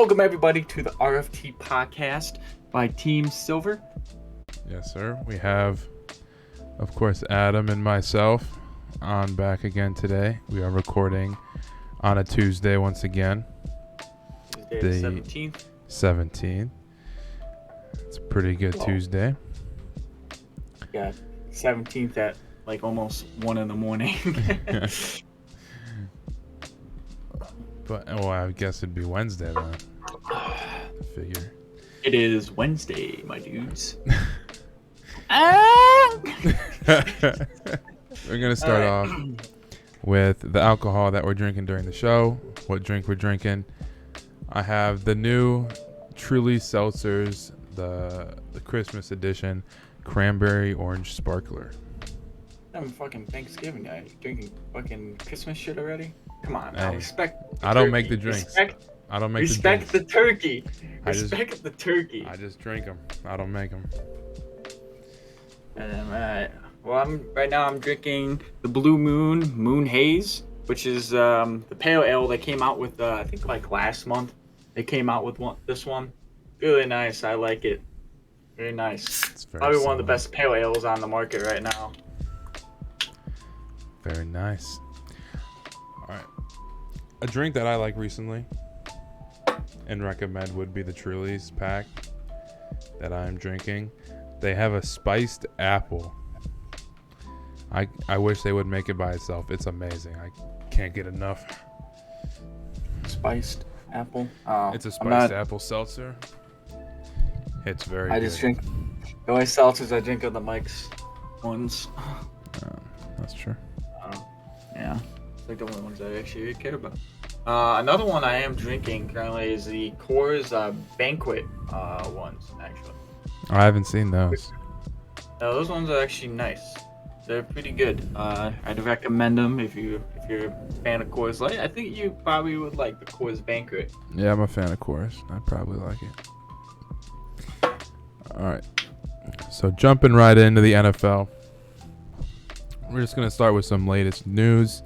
Welcome everybody to the RFT podcast by Team Silver. Yes, sir. We have, of course, Adam and myself on back again today. We are recording on a Tuesday once again. Tuesday the 17th. 17th. It's a pretty good Tuesday. Yeah, 17th at like almost 1 in the morning. But I guess it'd be Wednesday then. I figure. It is Wednesday, my dudes. We're gonna start off with the alcohol that we're drinking during the show. What drink we're drinking? I have the new Truly Seltzers, the Christmas edition, cranberry orange sparkler. I'm fucking Thanksgiving night. You drinking fucking Christmas shit already? Come on, now. Hey, Respect the I don't turkey. make the drinks. I don't make Respect the the turkey. I just- Respect the turkey. I just drink them. I don't make them. Well, right now I'm drinking the Blue Moon Haze, which is the pale ale they came out with. I think like last month they came out with this one. Really nice. I like it. Very nice. It's very Probably one of the solid. best pale ales on the market right now. Very nice. All right. A drink that I like recently and recommend would be the Truly's pack that I'm drinking. They have a spiced apple. I wish they would make it by itself. It's amazing. I can't get enough. Spiced apple. It's a spiced apple seltzer. It's very I good. just drink. The only seltzers I drink are the Mike's ones. That's true. Yeah, it's like the only ones I actually care about. Another one I am drinking currently is the Coors Banquet ones, actually. I haven't seen those. Those ones are actually nice. They're pretty good. I'd recommend them if you're a fan of Coors Light. I think you probably would like the Coors Banquet. Yeah, I'm a fan of Coors. I'd probably like it. All right. So jumping right into the NFL. We're just going to start with some latest news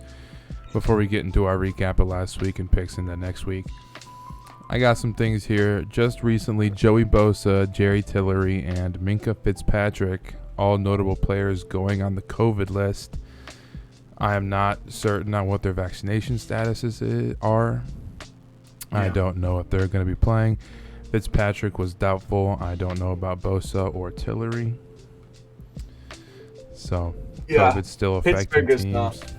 before we get into our recap of last week and picks into next week. I got some things here. Just recently, Joey Bosa, Jerry Tillery, and Minka Fitzpatrick, all notable players going on the COVID list. I am not certain on what their vaccination statuses are. Yeah. I don't know if they're going to be playing. Fitzpatrick was doubtful. I don't know about Bosa or Tillery. So, Yeah, COVID's still affecting Pittsburgh is teams. not.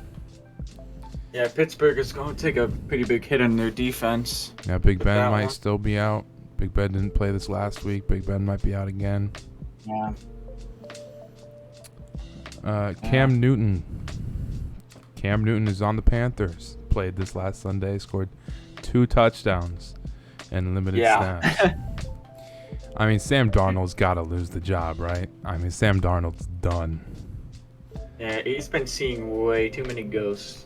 Yeah, Pittsburgh is going to take a pretty big hit on their defense. Yeah, Big with Ben that might one. still be out. Big Ben didn't play this last week. Big Ben might be out again. Yeah. Cam Newton. Cam Newton is on the Panthers. Played this last Sunday. Scored 2 touchdowns in limited snaps. I mean, Sam Darnold's got to lose the job, right? I mean, Sam Darnold's done. Yeah, he's been seeing way too many ghosts.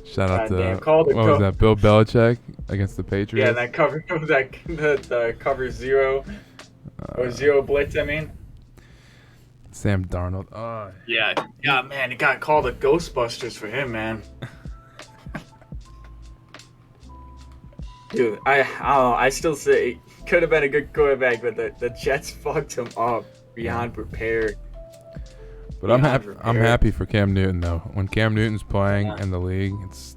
Shout out to Goddamn, what was that? Bill Belichick against the Patriots. Yeah, that cover the cover zero or zero blitz. I mean. Sam Darnold. Yeah, man, it got called the Ghostbusters for him, man. Dude, I still say could have been a good quarterback, but the Jets fucked him up beyond prepared. But I'm happy for Cam Newton though. When Cam Newton's playing in the league, it's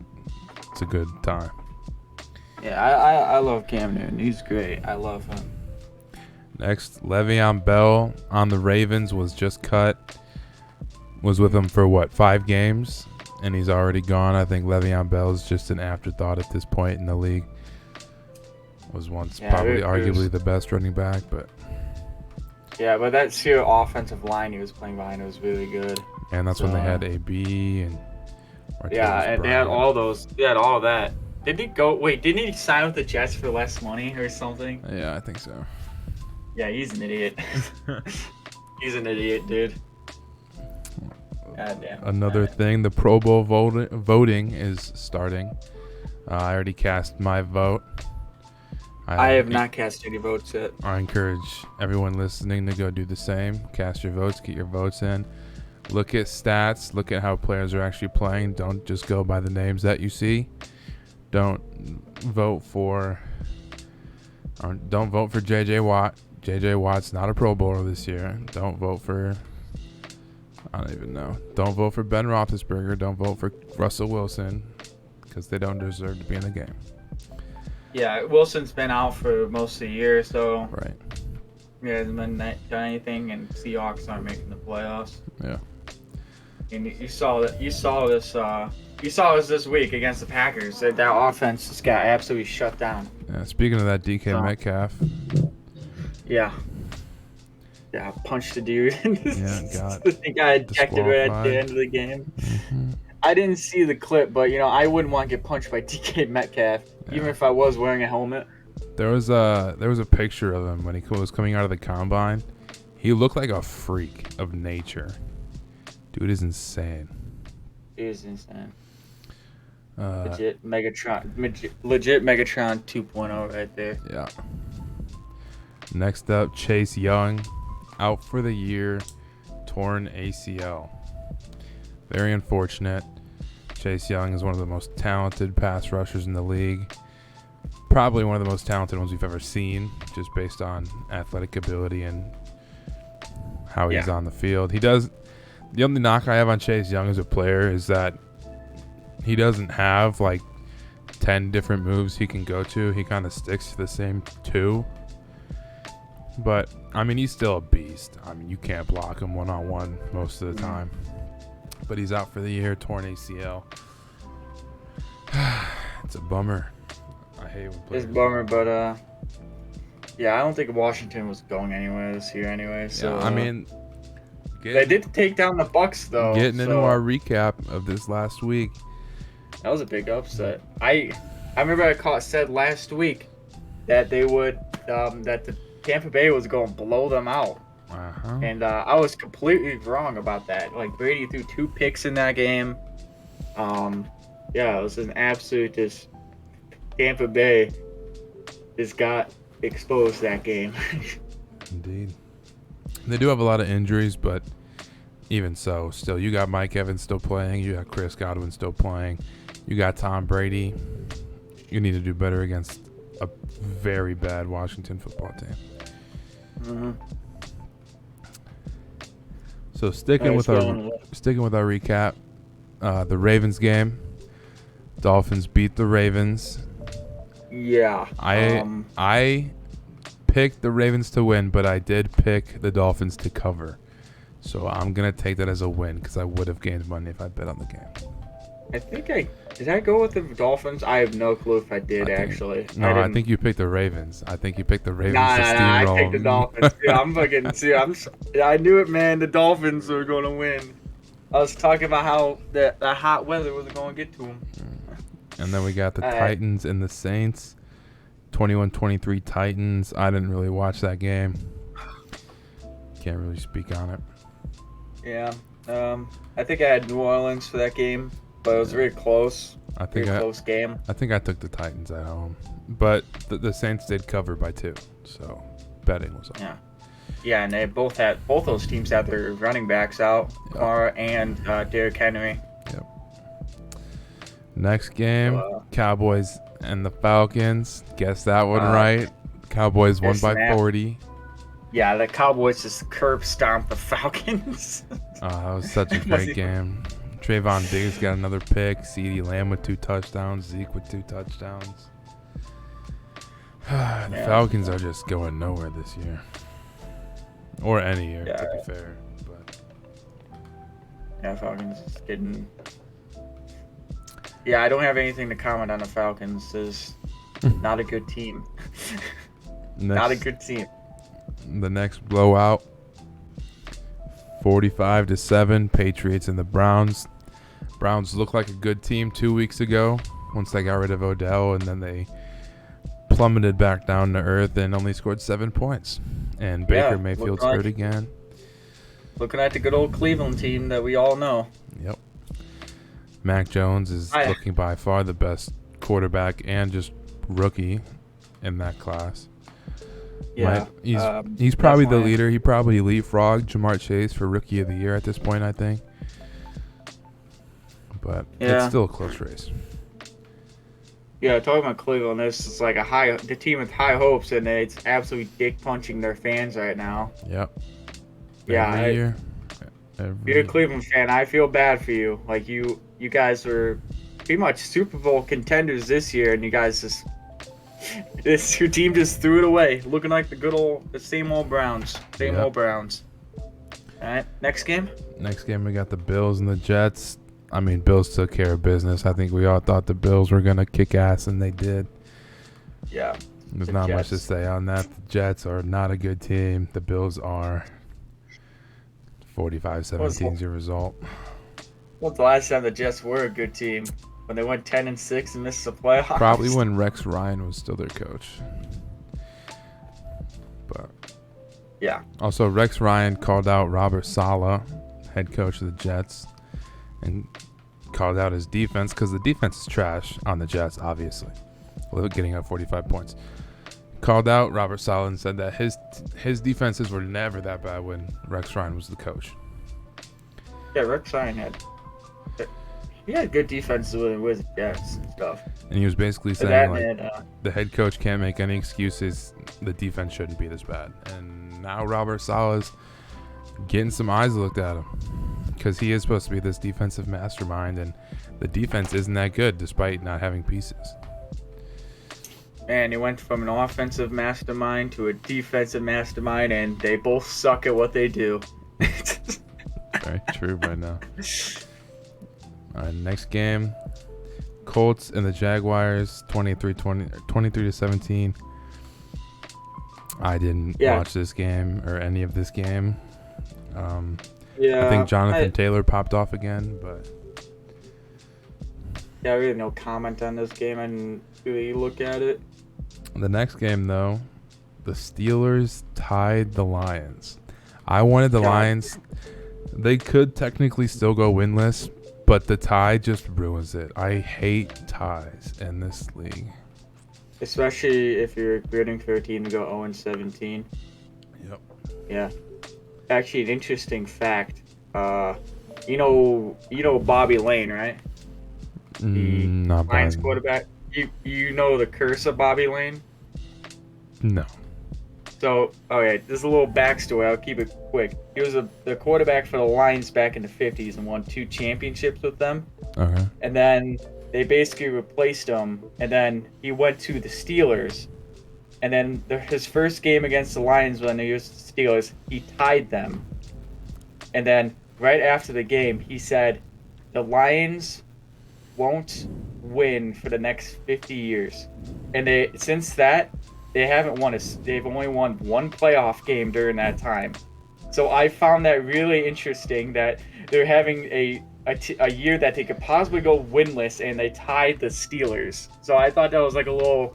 a good time. Yeah, I love Cam Newton. He's great. I love him. Next, Le'Veon Bell on the Ravens was just cut. Was with them for 5 games, and he's already gone. I think Le'Veon Bell is just an afterthought at this point in the league. Was once probably arguably the best running back, but yeah, but that sheer offensive line he was playing behind was really good. And that's when they had AB and yeah, and they had all those. They had all of that. Did he go? Wait, didn't he sign with the Jets for less money or something? Yeah, I think so. Yeah, he's an idiot. He's an idiot, dude. God damn. Another thing, the Pro Bowl voting is starting. I already cast my vote. I have not cast any votes yet. I encourage everyone listening to go do the same. Cast your votes, get your votes in. Look at stats, look at how players are actually playing. Don't just go by the names that you see. Don't vote for J.J. Watt. J.J. Watt's not a Pro Bowler this year. Don't vote for... I don't even know. Don't vote for Ben Roethlisberger. Don't vote for Russell Wilson because they don't deserve to be in the game. Yeah, Wilson's been out for most of the year, so Right. he hasn't done anything, and Seahawks aren't making the playoffs. Yeah. And you saw this this week against the Packers. That offense just got absolutely shut down. Yeah. Speaking of that, DK Metcalf. Yeah. Yeah, punched the dude. Yeah, got the guy ejected right at the end of the game. Mm-hmm. I didn't see the clip, but I wouldn't want to get punched by DK Metcalf, even if I was wearing a helmet. There was a picture of him when he was coming out of the combine. He looked like a freak of nature. Dude is insane. He is insane. Legit Megatron 2.0 right there. Yeah. Next up, Chase Young, out for the year, torn ACL. Very unfortunate. Chase Young is one of the most talented pass rushers in the league. Probably one of the most talented ones we've ever seen, just based on athletic ability and how he's on the field. The only knock I have on Chase Young as a player is that he doesn't have like 10 different moves he can go to. He kind of sticks to the same 2. But, I mean, he's still a beast. I mean, you can't block him one-on-one most of the time. But he's out for the year, torn ACL. It's a bummer. I hate when players... It's a bummer, but, yeah, I don't think Washington was going anywhere this year anyway. So, yeah, I mean... They did take down the Bucs, though. Getting into our recap of this last week. That was a big upset. I remember I said last week that they would, that the Tampa Bay was going to blow them out. Uh-huh. And I was completely wrong about that. Like, Brady threw 2 picks in that game. Yeah, it was an absolute just... Tampa Bay just got exposed that game. Indeed. They do have a lot of injuries, but even so, still, you got Mike Evans still playing. You got Chris Godwin still playing. You got Tom Brady. You need to do better against a very bad Washington football team. Mm-hmm. So sticking with our recap, the Ravens game. Dolphins beat the Ravens. Yeah. I picked the Ravens to win, but I did pick the Dolphins to cover. So I'm going to take that as a win because I would have gained money if I bet on the game. I think did I go with the Dolphins? I have no clue if I did, actually. No, I think you picked the Ravens. I think you picked the Ravens Nah, to steamroll. I picked the Dolphins. I knew it, man. The Dolphins were going to win. I was talking about how the hot weather was going to get to them. And then we got the Titans and the Saints. 21-23 Titans. I didn't really watch that game. Can't really speak on it. Yeah. I think I had New Orleans for that game, but it was very close. Close game. I think I took the Titans at home. But the Saints did cover by 2. So betting was on. Yeah. Yeah, and both those teams had their running backs out, Kamara and Derrick Henry. Yep. Next game, Cowboys and the Falcons. Guess that one right. Cowboys won by 40. Yeah, the Cowboys just curb stomped the Falcons. That was such a great game. Trayvon Diggs got another pick. CeeDee Lamb with 2 touchdowns. Zeke with 2 touchdowns. The Falcons are just going nowhere this year. Or any year, to be fair. But yeah, Falcons is getting... Yeah, I don't have anything to comment on the Falcons. It's not a good team. Not a good team. The next blowout, 45-7, Patriots and the Browns. Browns looked like a good team 2 weeks ago once they got rid of Odell, and then they plummeted back down to earth and only scored 7 points. And Baker Mayfield's hurt again. Looking at the good old Cleveland team that we all know. Yep. Mac Jones is looking by far the best quarterback and just rookie in that class. Yeah, he's probably the leader. He probably leapfrogged Jamar Chase for Rookie of the Year at this point, I think. But it's still a close race. Yeah, talking about Cleveland, this is like the team with high hopes, and it's absolutely dick punching their fans right now. Yep. Yeah, Every year. if you're a Cleveland fan, I feel bad for you. Like you guys were pretty much Super Bowl contenders this year, and you guys your team just threw it away, looking like the same old Browns, Yep. old Browns. All right, next game. Next game, we got the Bills and the Jets. I mean, Bills took care of business. I think we all thought the Bills were going to kick ass, and they did. Yeah. There's not much to say on that. The Jets are not a good team. The Bills are. 45-17 is your result. When's the last time the Jets were a good team? When they went 10-6 and missed the playoffs? Probably when Rex Ryan was still their coach. But yeah. Also, Rex Ryan called out Robert Saleh, head coach of the Jets, and called out his defense because the defense is trash on the Jets, obviously. Getting up 45 points. Called out Robert Saleh and said that his defenses were never that bad when Rex Ryan was the coach. Yeah, Rex Ryan had good defenses with the Jets and stuff. And he was basically saying the head coach can't make any excuses. The defense shouldn't be this bad. And now Robert Saleh's getting some eyes looked at him because he is supposed to be this defensive mastermind, and the defense isn't that good despite not having pieces. Man, he went from an offensive mastermind to a defensive mastermind, and they both suck at what they do. Very true by now. All right, next game. Colts and the Jaguars, 23-17. I didn't watch this game or any of this game. I think Jonathan Taylor popped off again, but... Yeah, I really have no comment on this game. I didn't really look at it. The next game, though, the Steelers tied the Lions. I wanted the Lions. They could technically still go winless, but the tie just ruins it. I hate ties in this league. Especially if you're rooting for a team to go 0-17. Yep. Yeah. Actually, an interesting fact. You know Bobby Lane, right? Not Lions Biden. quarterback. You know the curse of Bobby Lane? No. So, okay, this is a little backstory. I'll keep it quick. He was the quarterback for the Lions back in the 50s and won 2 championships with them. Okay. And then they basically replaced him, and then he went to the Steelers. And then his first game against the Lions when they used the Steelers, he tied them. And then right after the game, he said, the Lions won't win for the next 50 years. And since that, they haven't won they've only won 1 playoff game during that time. So I found that really interesting that they're having a year that they could possibly go winless, and they tied the Steelers. So I thought that was like a little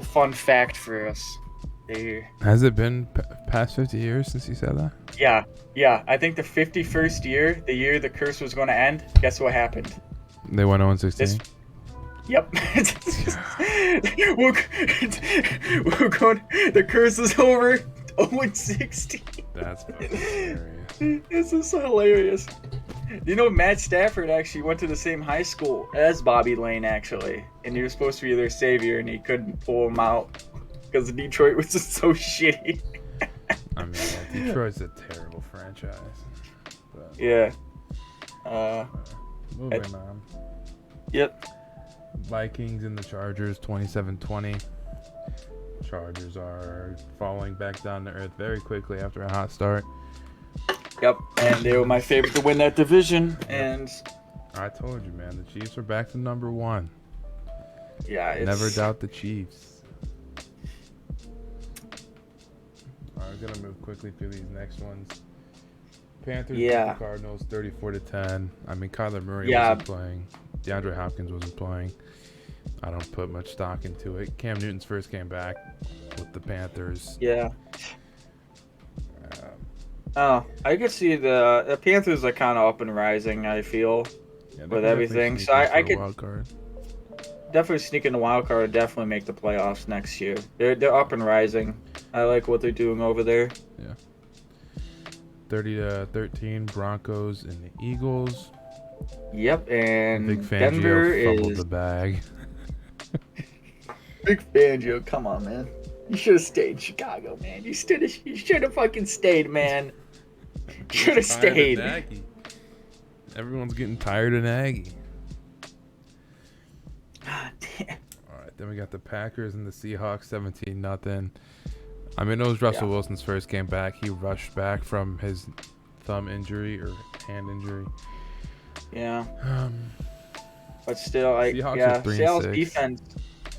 fun fact for us. Has it been past 50 years since you said that? Yeah. I think the 51st year, the year the curse was going to end, guess what happened? They went 0-16. Yep. we're going. The curse is over. 0-16. That's fucking hilarious. This is so hilarious. You know, Matt Stafford actually went to the same high school as Bobby Lane, actually, and he was supposed to be their savior, and he couldn't pull him out because Detroit was just so shitty. I mean, Detroit's a terrible franchise. But, yeah. Moving on. Yep. Vikings and the Chargers, 27-20. Chargers are falling back down to earth very quickly after a hot start. Yep, and they were my favorite to win that division, and... I told you, man, the Chiefs are back to number 1. Yeah, Never doubt the Chiefs. Alright, we're going to move quickly through these next ones. Panthers beat the Cardinals 34-10. I mean, Kyler Murray wasn't playing. DeAndre Hopkins wasn't playing. I don't put much stock into it. Cam Newton's first game back with the Panthers. Yeah. I could see the Panthers are kind of up and rising, I feel, with everything. So I could definitely sneak in the wild card and definitely make the playoffs next year. They're up and rising. I like what they're doing over there. Yeah. 30-13 Broncos and the Eagles. Yep, and Big Fangio Denver fumbled the bag. Big Fangio, come on, man. You should have stayed in Chicago, man. You should have fucking stayed, man. Should have stayed. Everyone's getting tired of Nagy. Ah, damn. All right, then we got the Packers and the Seahawks, 17-0. I mean, it was Russell Wilson's first game back. He rushed back from his thumb injury or hand injury. Yeah. But still,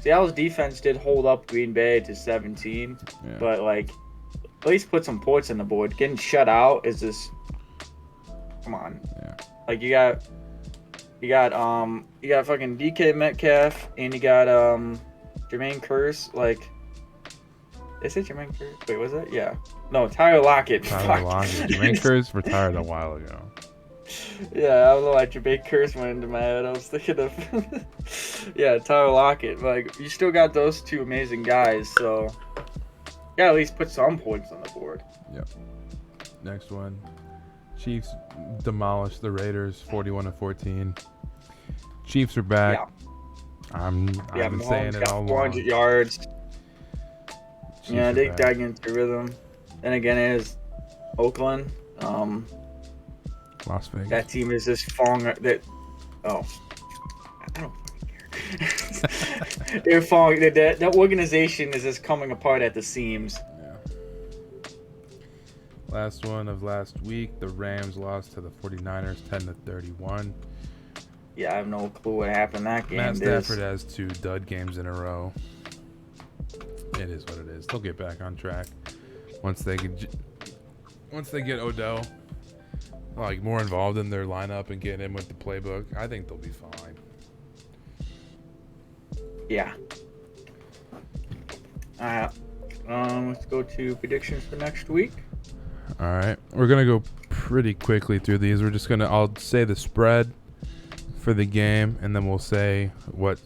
Seattle's defense did hold up Green Bay to 17, but like, at least put some points on the board. Getting shut out is just, come on. Yeah. Like you got fucking DK Metcalf and you got Jermaine Curse. Like, is it Jermaine Curse? Wait, was that? Yeah. No, Tyler Lockett. Jermaine Curse retired a while ago. Yeah, I don't know why Jermaine Curse went into my head. I was thinking of Tyler Lockett. Like, you still got those two amazing guys, so yeah, at least put some points on the board. Yep. Next one. Chiefs demolished the Raiders 41-14. Chiefs are back. Yeah. I've been saying it all along. 400 yards. They got into rhythm. Then again, it is Oakland. Las Vegas. That team is just falling. I don't fucking care. They're falling. That organization is just coming apart at the seams. Yeah. Last one of last week, the Rams lost to the 49ers 10-31. Yeah, I have no clue what happened that game. Matt Stafford has 2 dud games in a row. It is what it is. They'll get back on track once they get Odell like more involved in their lineup and getting in with the playbook. I think they'll be fine. Yeah. Let's go to predictions for next week. All right, we're gonna go pretty quickly through these. I'll say the spread for the game, and then we'll say what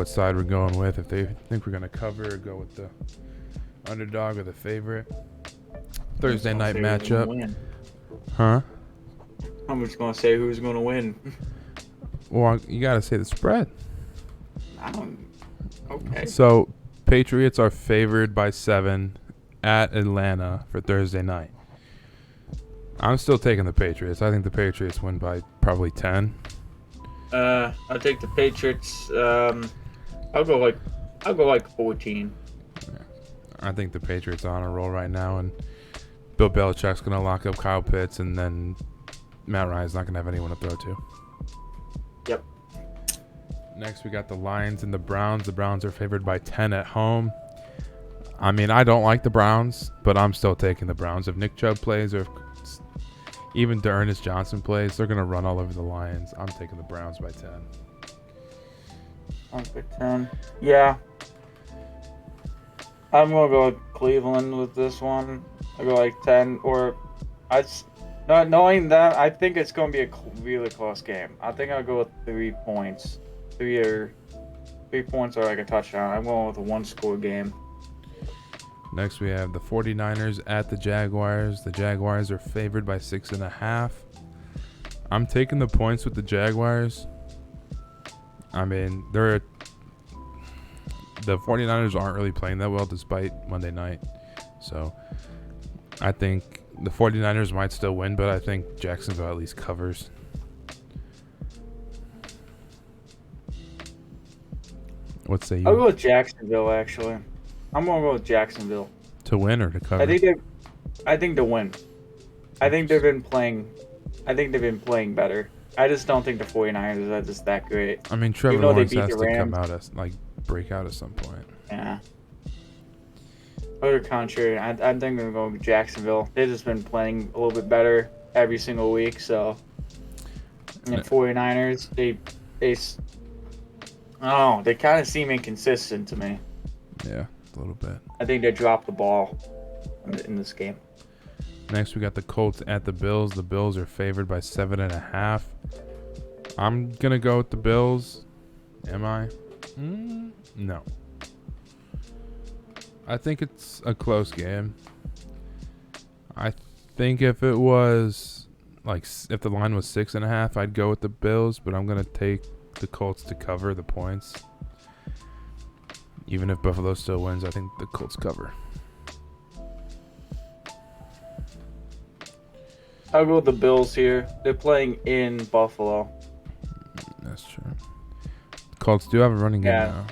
side we're going with. If they think we're gonna cover, or go with the underdog or the favorite. Thursday night matchup. Huh? I'm just gonna say who's gonna win. Well, you gotta say the spread. Okay. So, Patriots are favored by 7 at Atlanta for Thursday night. I'm still taking the Patriots. I think the Patriots win by probably 10. I'll take the Patriots. I'll go like 14. Yeah. I think the Patriots are on a roll right now, and Bill Belichick's gonna lock up Kyle Pitts, and then Matt Ryan's not gonna have anyone to throw to. Yep. Next, we got the Lions and the Browns. The Browns are favored by 10 at home. I mean, I don't like the Browns, but I'm still taking the Browns. If Nick Chubb plays, or if even D'Ernest Johnson plays, they're going to run all over the Lions. I'm taking the Browns by 10. By 10. Yeah. I'm going to go with Cleveland with this one. I'll go like 10. Not knowing that, I think it's going to be a really close game. I think I'll go with 3 points. 3 points or like a touchdown. I'm going with a 1-score game. Next, we have the 49ers at the Jaguars. The Jaguars are favored by 6.5. I'm taking the points with the Jaguars. I mean, the 49ers aren't really playing that well despite Monday night. So, I think the 49ers might still win, but I think Jacksonville at least covers. What say you? I'll go with Jacksonville, actually. I'm going to go with Jacksonville. To win or to cover? I think to win. I think they've been playing better. I just don't think the 49ers are just that great. I mean, Trevor Lawrence has to come out as, break out at some point. Yeah. Other contrary, I think I'm going to go with Jacksonville. They've just been playing a little bit better every single week, so. And the 49ers, they kind of seem inconsistent to me. Yeah, a little bit. I think they dropped the ball in this game. Next, we got the Colts at the Bills. The Bills are favored by 7.5. I'm going to go with the Bills. Am I? No. I think it's a close game. I think if it was, if the line was 6.5, I'd go with the Bills, but I'm going to take the Colts to cover the points. Even if Buffalo still wins, I think the Colts cover. I'll go with the Bills here. They're playing in Buffalo. That's true. Colts do have a running game now.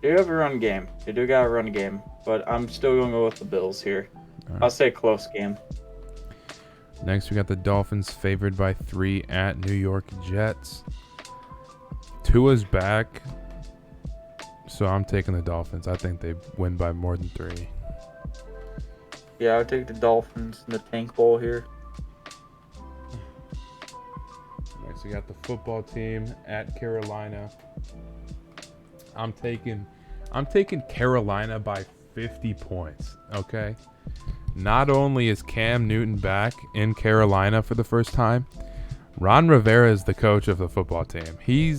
They do have a run game. They do got a run game. But I'm still going to go with the Bills here. Right. I'll say close game. Next, we got the Dolphins favored by 3 at New York Jets. Tua's back, so I'm taking the Dolphins. I think they win by more than 3. Yeah, I'll take the Dolphins in the Tank Bowl here. Next, we got the football team at Carolina. I'm taking Carolina by 50 points, okay? Not only is Cam Newton back in Carolina for the first time, Ron Rivera is the coach of the football team.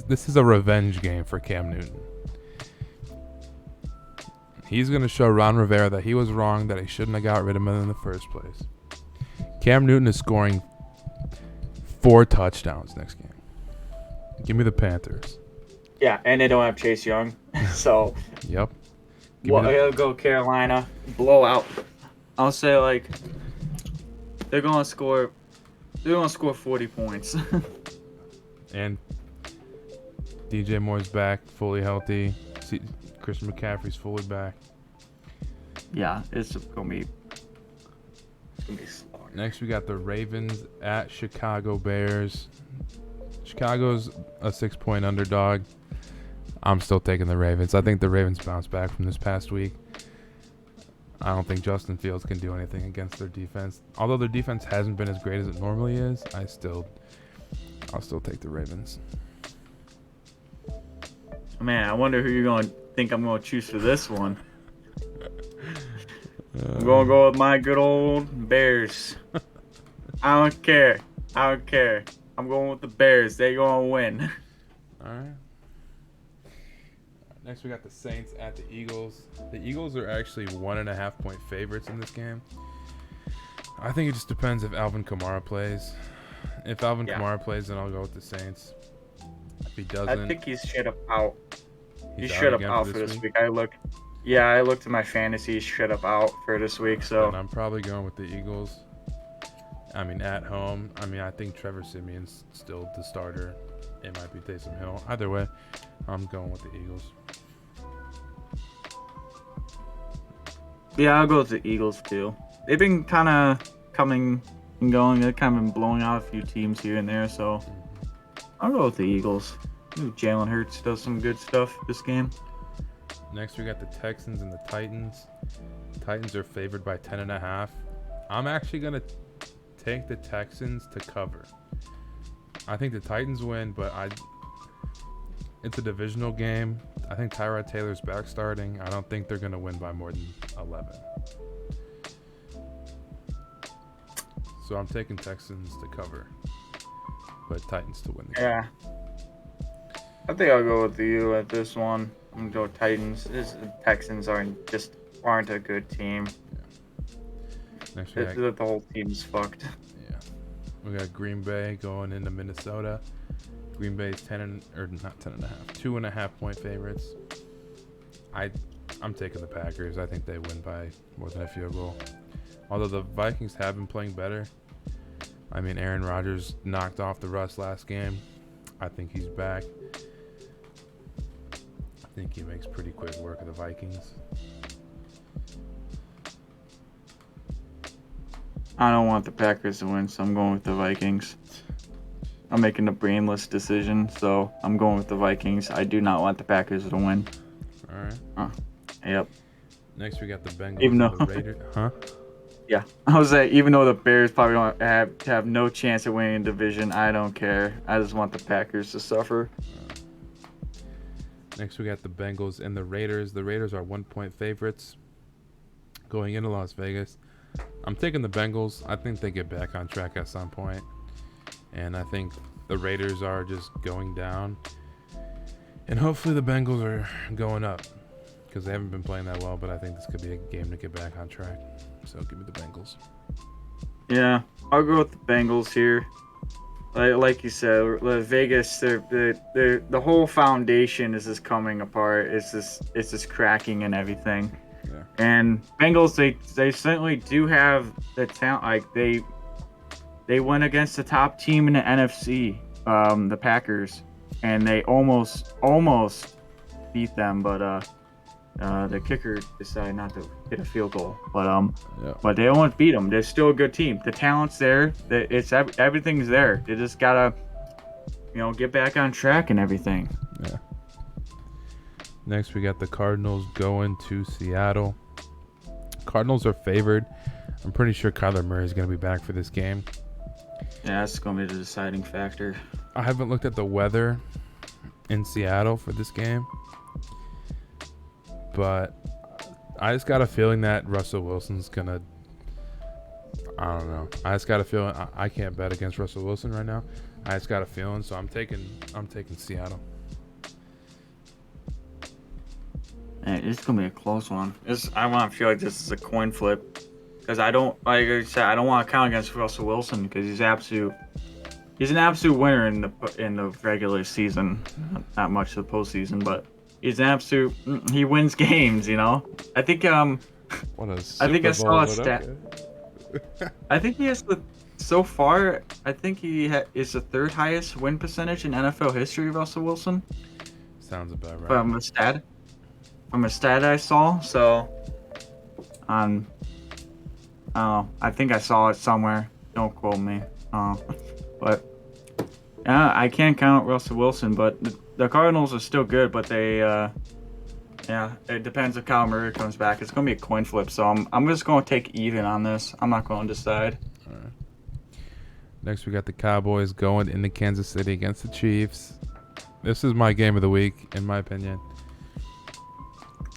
This is a revenge game for Cam Newton. He's going to show Ron Rivera that he was wrong, that he shouldn't have got rid of him in the first place. Cam Newton is scoring 4 touchdowns next game. Give me the Panthers. Yeah, and they don't have Chase Young. So, Yep. I'll go Carolina. Blowout. I'll say, like, they're going to score 40 points. And DJ Moore's back, fully healthy. Christian McCaffrey's fully back. Yeah, it's gonna be slow. Next, we got the Ravens at Chicago Bears. Chicago's a 6-point underdog. I'm still taking the Ravens. I think the Ravens bounce back from this past week. I don't think Justin Fields can do anything against their defense. Although their defense hasn't been as great as it normally is, I'll still take the Ravens. Man, I wonder who you're going to think I'm going to choose for this one. I'm going to go with my good old Bears. I don't care. I'm going with the Bears. They're going to win. All right. Next, we got the Saints at the Eagles. The Eagles are actually 1.5-point favorites in this game. I think it just depends if Alvin Kamara plays. If Alvin Kamara plays, then I'll go with the Saints. If he doesn't, I think he's straight up out. He's out straight up again out for this week. I looked at my fantasy. He's straight up out for this week. So and I'm probably going with the Eagles. I mean, at home. I mean, I think Trevor Siemian's still the starter. It might be Taysom Hill. Either way, I'm going with the Eagles. Yeah, I'll go with the Eagles too. They've been kind of coming and going. They've kind of been blowing out a few teams here and there. So I'll go with the Eagles. Ooh, Jalen Hurts does some good stuff this game. Next, we got the Texans and the Titans. The Titans are favored by 10.5. I'm actually going to take the Texans to cover. I think the Titans win, but it's a divisional game. I think Tyrod Taylor's back starting. I don't think they're going to win by more than 11. So I'm taking Texans to cover, but Titans to win the game. Yeah. I think I'll go with you at this one. I'm going to go Titans. The Texans aren't a good team. Yeah. Next, The whole team's fucked. Yeah. We got Green Bay going into Minnesota. Green Bay's 2.5-point favorites. I'm taking the Packers. I think they win by more than a field goal. Although the Vikings have been playing better. I mean, Aaron Rodgers knocked off the rust last game. I think he's back. I think he makes pretty quick work of the Vikings. I don't want the Packers to win, so I'm going with the Vikings. I'm making a brainless decision, so I'm going with the Vikings. I do not want the Packers to win. All right. Yep. Next, we got the Bengals Even and though- the Raiders. Huh? Yeah. I was like, even though the Bears probably don't have no chance of winning the division, I don't care. I just want the Packers to suffer. Next, we got the Bengals and the Raiders. The Raiders are 1-point favorites going into Las Vegas. I'm taking the Bengals. I think they get back on track at some point. And I think the Raiders are just going down. And hopefully the Bengals are going up because they haven't been playing that well. But I think this could be a game to get back on track. So give me the Bengals. Yeah, I'll go with the Bengals here. like you said, Vegas, the whole foundation is just coming apart. It's just cracking and everything. Yeah. And Bengals, they certainly do have the talent. Like they went against the top team in the NFC, the Packers, and they almost beat them, but the kicker decided not to hit a field goal. But they almost beat them. They're still a good team. The talent's there. Everything's there. They just gotta, get back on track and everything. Yeah. Next, we got the Cardinals going to Seattle. Cardinals are favored. I'm pretty sure Kyler Murray is going to be back for this game. Yeah, that's going to be the deciding factor. I haven't looked at the weather in Seattle for this game, but I just got a feeling that Russell Wilson's going to, I don't know. I just got a feeling I can't bet against Russell Wilson right now. I just got a feeling, so I'm taking Seattle. Man, it's gonna be a close one. I want to feel like this is a coin flip, because I don't, like I said, I don't want to count against Russell Wilson because he's an absolute winner in the regular season. Not much the postseason, but he's an absolute. He wins games, I think What a I think I Super saw Bowl, a but stat. okay. I think he has so far. I think he is the third highest win percentage in NFL history. Russell Wilson. Sounds about right. From a stat I saw, so I don't know. I think I saw it somewhere. Don't quote me. But yeah, I can't count Russell Wilson. But the Cardinals are still good. But it depends if Kyler Murray comes back. It's gonna be a coin flip. So I'm just gonna take even on this. I'm not going to decide. All right. Next, we got the Cowboys going into Kansas City against the Chiefs. This is my game of the week, in my opinion.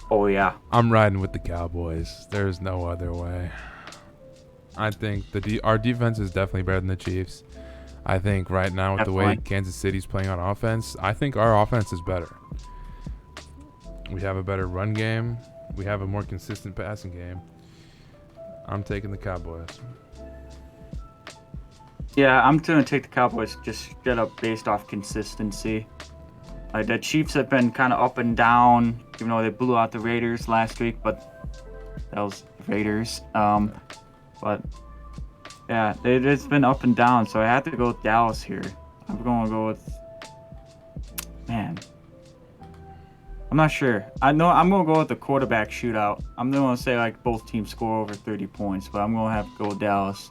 Oh yeah. I'm riding with the Cowboys. There's no other way. I think our defense is definitely better than the Chiefs. I think right now with the way Kansas City's playing on offense, I think our offense is better. We have a better run game. We have a more consistent passing game. I'm taking the Cowboys. Yeah, I'm going to take the Cowboys just straight up based off consistency. Like the Chiefs have been kind of up and down, even though they blew out the Raiders last week, but that was the Raiders. But yeah, it's been up and down, so I have to go with Dallas here. I'm going to go with, man, I'm not sure. I know I'm going to go with the quarterback shootout. I'm going to say like both teams score over 30 points, but I'm going to have to go with Dallas.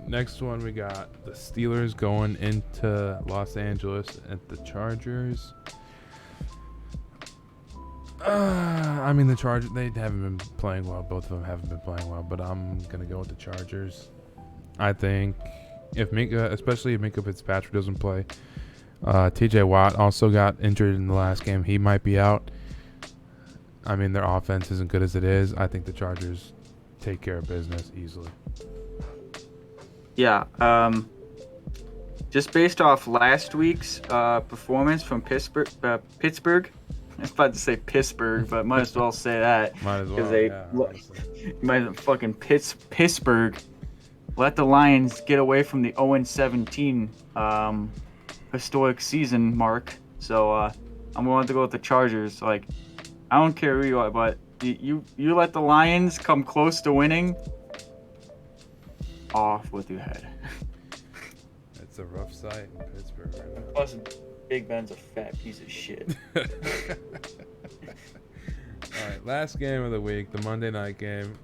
Next one, we got the Steelers going into Los Angeles at the Chargers. I mean, the Chargers, they haven't been playing well. Both of them haven't been playing well, but I'm going to go with the Chargers. I think especially if Minkah Fitzpatrick doesn't play, TJ Watt also got injured in the last game. He might be out. I mean, their offense isn't good as it is. I think the Chargers take care of business easily. Yeah, just based off last week's performance from Pittsburgh. I was about to say Pittsburgh, but might as well say that. Might as well, might as fucking Pittsburgh let the Lions get away from the 0-17 historic season mark. So I'm going to go with the Chargers. Like, I don't care who you are, but you let the Lions come close to winning. Off with your head. It's a rough sight in Pittsburgh right now. Plus, Big Ben's a fat piece of shit. All right, last game of the week, the Monday night game.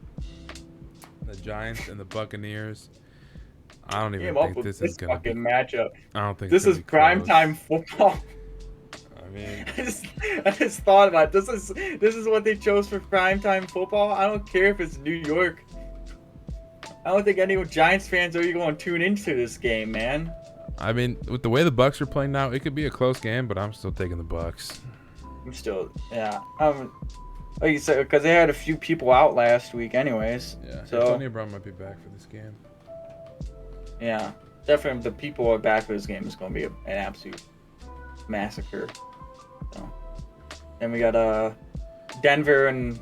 The Giants and the Buccaneers. I don't even think this is gonna fucking matchup. I don't think this is primetime football. I mean, I just thought about it. This is what they chose for primetime football. I don't care if it's New York. I don't think any Giants fans are even going to tune into this game, man. I mean, with the way the Bucs are playing now, it could be a close game, but I'm still taking the Bucs. I'm still, yeah. Like you said, because they had a few people out last week, anyways. Yeah. So Antonio Brown might be back for this game. Yeah, definitely. The people who are back for this game is going to be an absolute massacre. So, and we got Denver and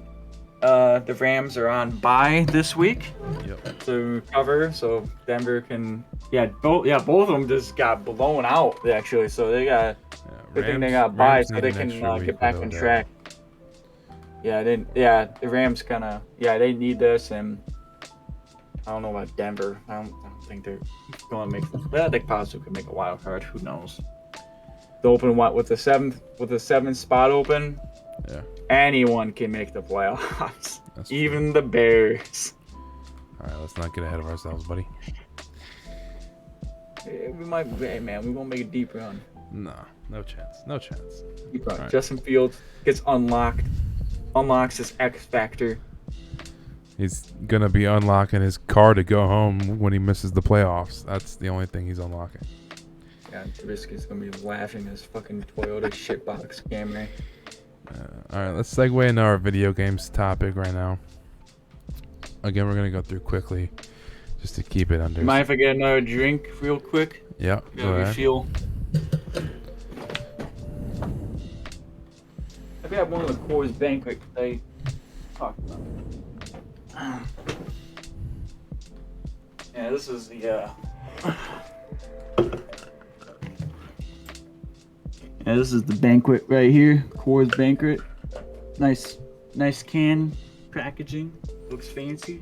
the Rams are on bye this week Yep. to recover, so Denver can. Both of them just got blown out actually, so they got. Good thing they got bye, so they can get back on track. The Rams kind of. They need this, and I don't know about Denver. I don't think they're going to make. Well, they possibly could make a wild card. Who knows? The open with the seventh spot open. Yeah. Anyone can make the playoffs. That's even the Bears. All right, let's not get ahead of ourselves, buddy. We might, man. We won't make a deep run. No chance. No chance. Deep run. Right. Justin Fields gets unlocks his X factor. He's gonna be unlocking his car to go home when he misses the playoffs. That's the only thing he's unlocking. Yeah, Trubisky's gonna be laughing at his fucking Toyota shitbox Camry. All right, let's segue into our video games topic right now. Again, we're gonna go through quickly, just to keep it under. Mind if I get another drink real quick? Yeah. Go ahead. Feel. I got one of the Coors Banquet they talked about. Yeah, this is the. Yeah, this is the banquet right here. Coors Banquet. Nice can packaging. Looks fancy.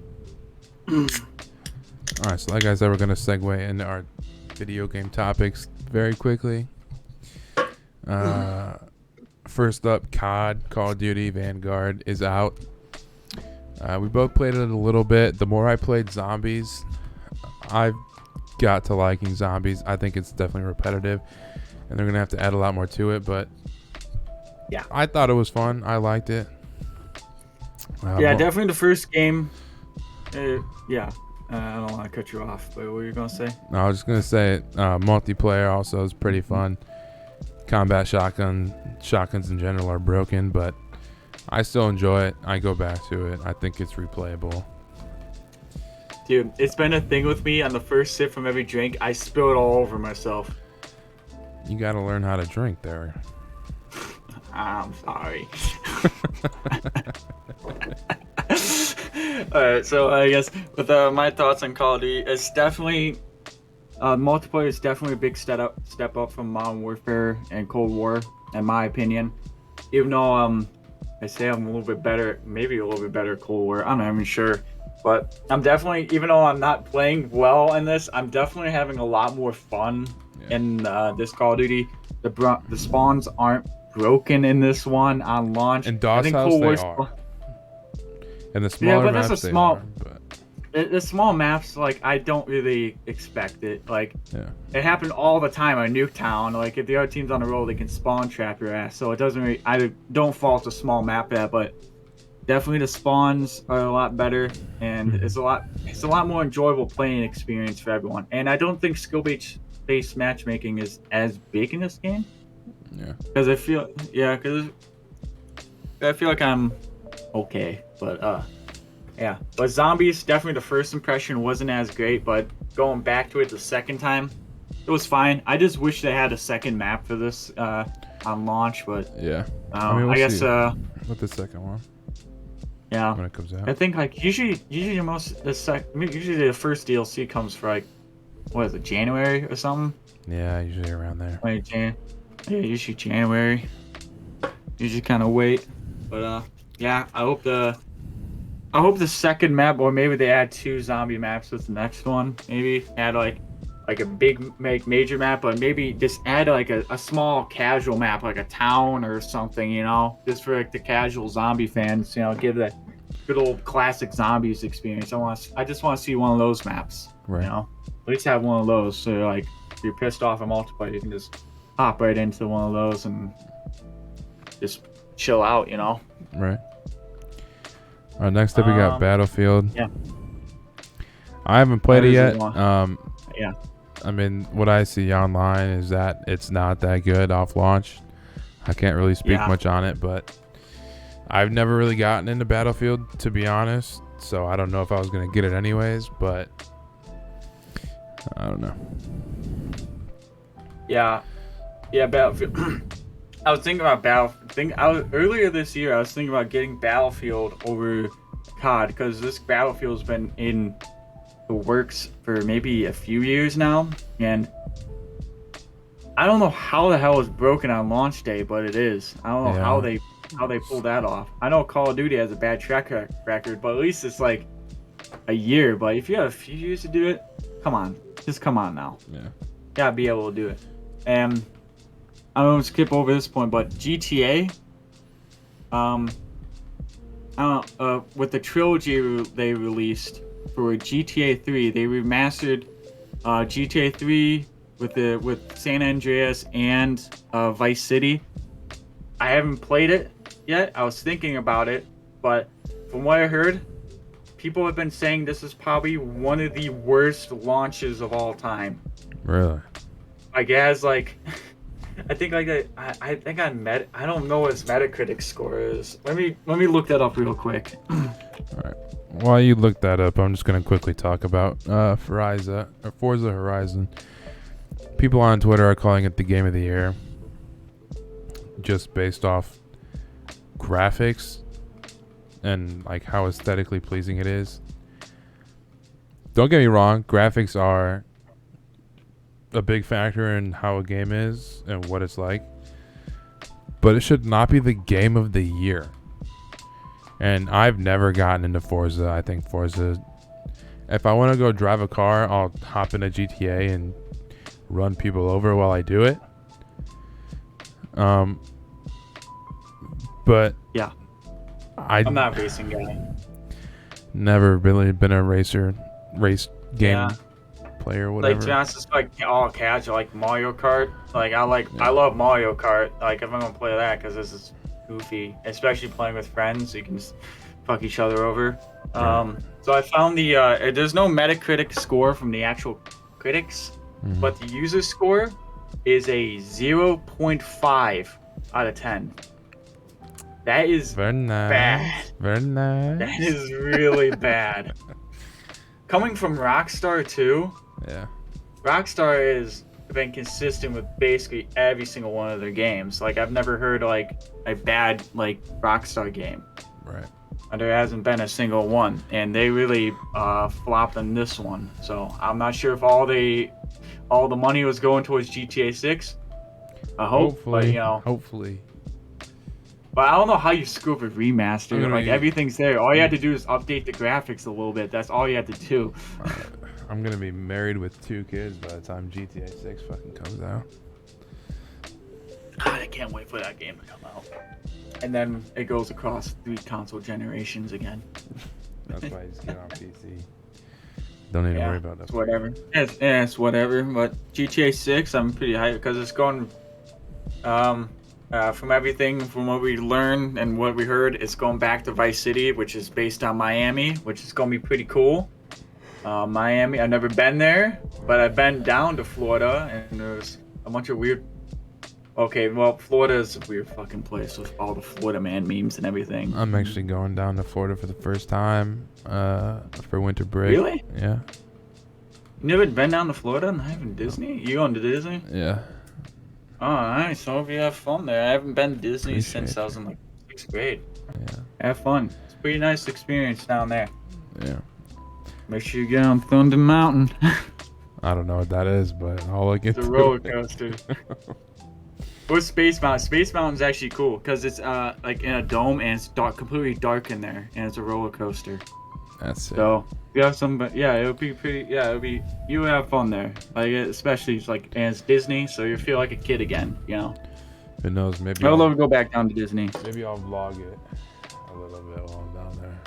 Alright, so like I said, we're going to segue into our video game topics very quickly. First up, COD, Call of Duty Vanguard, is out. We both played it a little bit. The more I played zombies, I got to liking zombies. I think it's definitely repetitive, and they're going to have to add a lot more to it, but yeah, I thought it was fun. I liked it. Definitely the first game. I don't want to cut you off, but what were you going to say? No, I was just going to say multiplayer also is pretty fun. Combat shotguns in general are broken, but I still enjoy it. I go back to it. I think it's replayable. Dude, it's been a thing with me. On the first sip from every drink, I spill it all over myself. You got to learn how to drink there. I'm sorry. Alright, so I guess with my thoughts on Call of Duty, it's definitely multiplayer is definitely a big step up from Modern Warfare and Cold War, in my opinion. Even though I say I'm a little bit better, maybe a little bit better at Cold War, I'm not even sure. But I'm definitely, even though I'm not playing well in this, I'm definitely having a lot more fun in this Call of Duty. The spawns aren't broken in this one on launch. In DOS House, they are. And the smaller maps, they are. The small maps, like, I don't really expect it. Like, it happened all the time on Nuketown. Like, if the other team's on the roll, they can spawn trap your ass. So it doesn't really, I don't fault a small map that, but definitely the spawns are a lot better, and it's a lot more enjoyable playing experience for everyone. And I don't think skill-based matchmaking is as big in this game. Yeah. Because I feel like I'm okay, but yeah. But zombies, definitely the first impression wasn't as great, but going back to it the second time, it was fine. I just wish they had a second map for this on launch, but yeah. I guess with the second one. Yeah. When it comes out. I think like usually the first DLC comes for like, what is it, January or something? Yeah, usually around there. Like usually January. Usually kind of wait, but yeah, I hope the second map, or maybe they add 2 zombie maps with the next one. Maybe add like a big major map, but maybe just add like a small casual map, like a town or something, you know, just for like the casual zombie fans, you know, give that good old classic zombies experience. I just want to see one of those maps, right? You know, at least have one of those. So like, if you're pissed off at multiplayer, you can just hop right into one of those and just chill out, you know. Right. All right, next up we got Battlefield. Yeah. I haven't played it yet. Yeah. I mean, what I see online is that it's not that good off launch. I can't really speak much on it, but I've never really gotten into Battlefield, to be honest. So I don't know if I was going to get it anyways, but I don't know. Yeah, Battlefield. I was thinking about earlier this year. I was thinking about getting Battlefield over COD because this Battlefield's been in the works for maybe a few years now, and I don't know how the hell it's broken on launch day, but it is. I don't know how they pulled that off. I know Call of Duty has a bad track record, but at least it's like a year. But if you have a few years to do it, come on, just come on now. Yeah. Gotta be able to do it. And I don't want to skip over this point, but GTA, I don't know, with the trilogy they released for GTA 3, they remastered GTA 3 with San Andreas and Vice City. I haven't played it yet. I was thinking about it, but from what I heard, people have been saying this is probably one of the worst launches of all time. Really? Like it has like, I think like I think I don't know what its Metacritic score is. Let me look that up real quick. All right. While you look that up, I'm just gonna quickly talk about Forza Horizon. People on Twitter are calling it the game of the year, just based off graphics and like how aesthetically pleasing it is. Don't get me wrong, graphics are a big factor in how a game is and what it's like, but it should not be the game of the year. And I've never gotten into Forza. I think Forza, if I want to go drive a car, I'll hop into GTA and run people over while I do it. But yeah, I'm not a racing guy. Never really been a race game player, whatever. Like just like all casual, like Mario Kart. Like I love Mario Kart. Like if I'm gonna play that, because this is goofy, especially playing with friends, so you can just fuck each other over. So I found the there's no Metacritic score from the actual critics, but the user score is a 0.5 out of 10. That is very nice. Bad. Very nice. That is really bad. Coming from Rockstar too. Yeah. Rockstar has been consistent with basically every single one of their games. Like I've never heard like a bad like Rockstar game. Right. And there hasn't been a single one, and they really flopped on this one. So I'm not sure if all the money was going towards GTA 6. I hope, hopefully, but you know, hopefully. But I don't know how you scoop a remaster. Like everything's there. All you had to do is update the graphics a little bit. That's all you had to do. I'm gonna be married with 2 kids by the time GTA 6 fucking comes out. God, I can't wait for that game to come out. And then it goes across 3 console generations again. That's why I just get on PC. Don't need to worry about that. It's whatever. It's whatever. But GTA 6, I'm pretty hyped because it's going. From everything, from what we learned and what we heard, it's going back to Vice City, which is based on Miami, which is going to be pretty cool. Miami, I've never been there, but I've been down to Florida, and there's a bunch of weird. Okay, well, Florida is a weird fucking place with all the Florida man memes and everything. I'm actually going down to Florida for the first time for winter break. Really? Yeah. You never been down to Florida? Not even Disney? You going to Disney? Yeah. Oh, nice. I hope you have fun there. I haven't been to Disney since I was in like 6th grade. Yeah. Have fun. It's a pretty nice experience down there. Yeah. Make sure you get on Thunder Mountain. I don't know what that is, but I'll look into it. It's a roller coaster. What's Space Mountain? Space Mountain's actually cool because it's like in a dome and it's dark, completely dark in there, and it's a roller coaster. That's it. So you have some, but yeah, it'll be pretty. Yeah, it'll be. You have fun there, like especially it's like, and it's Disney, so you feel like a kid again. You know. Who knows? Maybe I would love to go back down to Disney. Maybe I'll vlog it a little bit while I'm down there.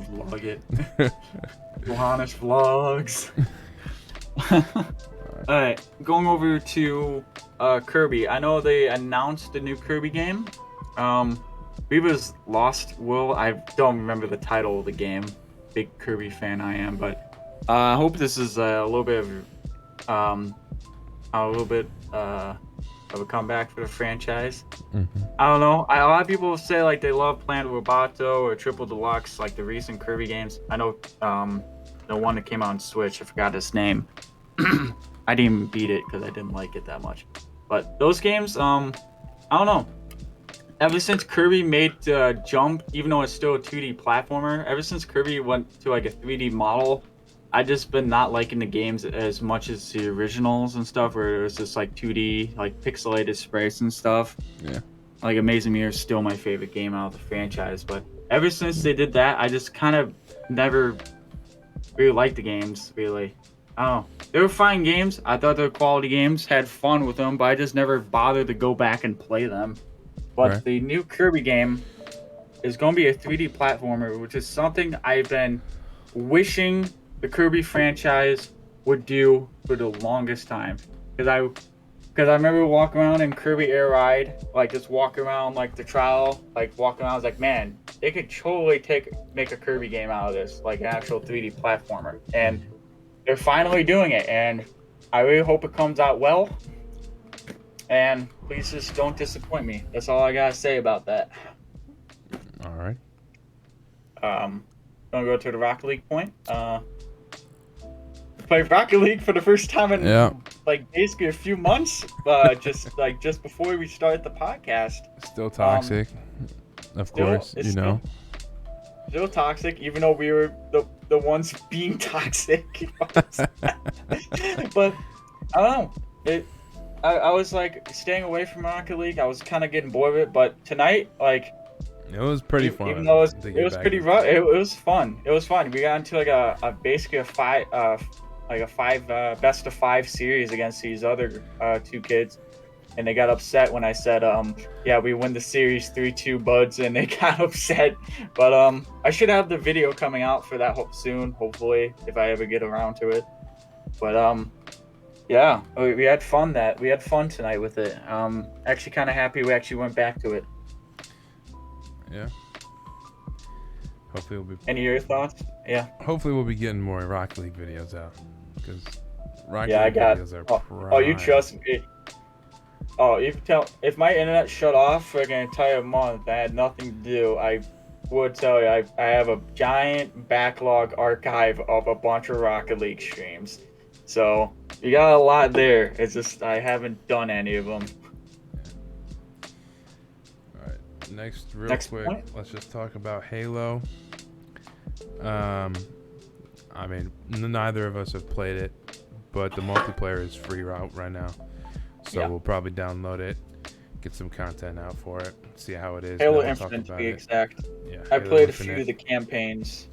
Vlog it. Johannes vlogs. All right, going over to Kirby. I know they announced the new Kirby game. Beavis Lost Will. I don't remember the title of the game. Big Kirby fan I am, but I hope this is a little bit of a comeback for the franchise. Mm-hmm. I don't know. A lot of people say like they love Planet Roboto or Triple Deluxe, like the recent Kirby games. I know the one that came out on Switch. I forgot its name. I didn't even beat it because I didn't like it that much. But those games, I don't know. ever since Kirby made Jump, even though it's still a 2D platformer, ever since Kirby went to like a 3D model, I just been not liking the games as much as the originals and stuff, where it was just like 2D, like pixelated sprites and stuff. Yeah. Like Amazing Mirror is still my favorite game out of the franchise, but ever since they did that, I just kind of never really liked the games. Really, I don't know. They were fine games. I thought they were quality games. Had fun with them, but I just never bothered to go back and play them. But Right. the new Kirby game is going to be a 3D platformer, which is something I've been wishing the Kirby franchise would do for the longest time. Because I remember walking around in Kirby Air Ride, like just walking around like the trial, like walking around. I was like, man, they could totally make a Kirby game out of this, like an actual 3D platformer. And they're finally doing it, and I really hope it comes out well. And please just don't disappoint me. That's all I gotta say about that. All right. Gonna go to the Rocket League point. Played Rocket League for the first time in like basically a few months. Just before we started the podcast. Still toxic, of course. You know. Still toxic, even though we were the ones being toxic. But I don't know. I was like staying away from Rocket League. I was kind of getting bored of it, but tonight, like, it was pretty fun. Even though it was pretty rough, it was fun. It was fun. We got into like basically a five best of 5 series against these other 2 kids, and they got upset when I said yeah, we win the series 3-2 buds, and they got upset. But I should have the video coming out for that soon, hopefully, if I ever get around to it. But yeah, we had fun tonight with it. Actually kind of happy we actually went back to it. Yeah. Hopefully we'll be. Any of your thoughts? Yeah. Hopefully we'll be getting more Rocket League videos out, because Rocket League videos are prime. Oh, you trust me. Oh, if my internet shut off for like an entire month, I had nothing to do, I would tell you I have a giant backlog archive of a bunch of Rocket League streams. So you got a lot there. It's just I haven't done any of them. Next quick, point? let's just talk about Halo. I mean, neither of us have played it, but the multiplayer is free right now. So we'll probably download it, get some content out for it, see how it is. Halo Infinite, to be exact. Yeah, I played a few of the campaigns.